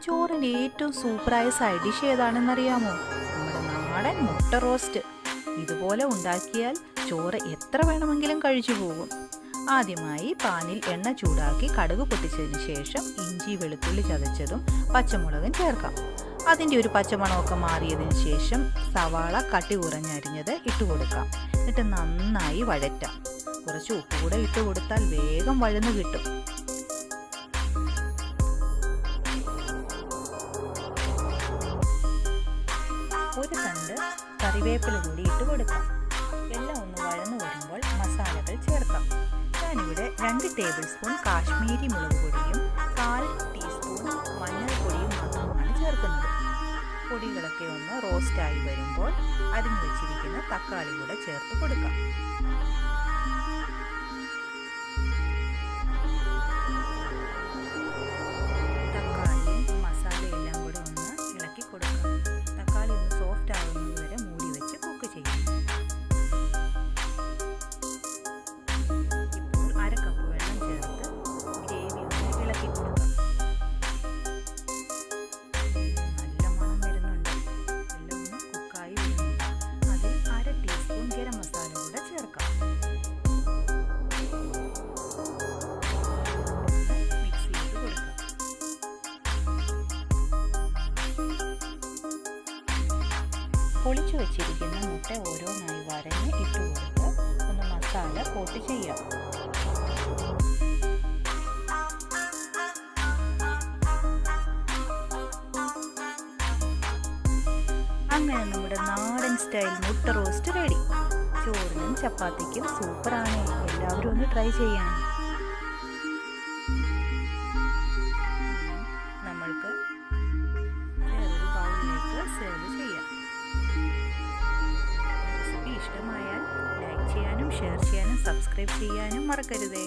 ചോറിൻ്റെ ഏറ്റവും സൂപ്പറായ side dish ഏതാണെന്നറിയാമോ? നമ്മുടെ നാടൻ മുട്ട റോസ്റ്റ്. ഇതുപോലെ ഉണ്ടാക്കിയാൽ ചോറ് എത്ര വേണമെങ്കിലും കഴിച്ചു പോകും. ആദ്യമായി പാനിൽ എണ്ണ ചൂടാക്കി കടുക് പൊട്ടിച്ചതിന് ശേഷം ഇഞ്ചി വെളുത്തുള്ളി ചതച്ചതും പച്ചമുളകും ചേർക്കാം. അതിൻ്റെ ഒരു പച്ചമണമൊക്കെ മാറിയതിന് ശേഷം സവാള കട്ടി കുറഞ്ഞരിഞ്ഞത് ഇട്ട് കൊടുക്കാം. എന്നിട്ട് നന്നായി വഴറ്റാം. കുറച്ച് ഉപ്പ് കൂടെ ഇട്ട് കൊടുത്താൽ വേഗം വഴന്നു കിട്ടും. ഒരു തണ്ട് കറിവേപ്പില കൂടി ഇട്ട് കൊടുക്കാം. എല്ലാം ഒന്ന് വഴന്നു വരുമ്പോൾ മസാലകൾ ചേർക്കാം. ഞാനിവിടെ 2 ടേബിൾ സ്പൂൺ കാശ്മീരി മുളക് പൊടിയും 1/4 ടീസ്പൂൺ മഞ്ഞൾപ്പൊടിയും മാത്രമാണ് ചേർക്കുന്നത്. പൊടികളൊക്കെ ഒന്ന് റോസ്റ്റായി വരുമ്പോൾ അരിഞ്ഞു വെച്ചിരിക്കുന്ന തക്കാളി കൂടെ ചേർത്ത് കൊടുക്കാം. തക്കാളിയും മസാലയെല്ലാം കൂടെ ഒന്ന് ഇളക്കി കൊടുക്കാം. തക്കാളി ഒന്ന് സോഫ്റ്റ് ആകുന്നത് വരെ മൂടി വെച്ച് കുക്ക് ചെയ്യാം. ഇപ്പോൾ 1/2 കപ്പ് വെള്ളം ചേർത്ത് ഗ്രേവി ഒന്ന് ഇളക്കി കൊടുക്കാം. നല്ല മണം വരുന്നുണ്ട്. എല്ലാം ഒന്ന് കുക്കായി വരുന്നുണ്ട്. അതിൽ 1/2 ടീസ്പൂൺ ഗരം മസാല കൂടെ ചേർക്കാം. മിക്സ് ചെയ്ത് കൊടുക്കാം. പൊളിച്ചു വെച്ചിരിക്കുന്ന മുട്ട ഓരോന്നായി വരഞ്ഞ് ഇട്ട് കൊടുത്ത് ഒന്ന് മസാല കോട്ട് ചെയ്യാം. അങ്ങനെ നമ്മുടെ നാടൻ സ്റ്റൈൽ മുട്ട റോസ്റ്റ് റെഡി. ചോറിനും ചപ്പാത്തിക്കും സൂപ്പറാണ്. എല്ലാവരും ഒന്ന് ട്രൈ ചെയ്യാൻ. നമ്മൾക്ക് വേറൊരു ബൗളിലേക്ക് സെർവ് ചെയ്യാം. റെസിപ്പി ഇഷ്ടമായാൽ ലൈക്ക് ചെയ്യാനും ഷെയർ ചെയ്യാനും സബ്സ്ക്രൈബ് ചെയ്യാനും മറക്കരുതേ.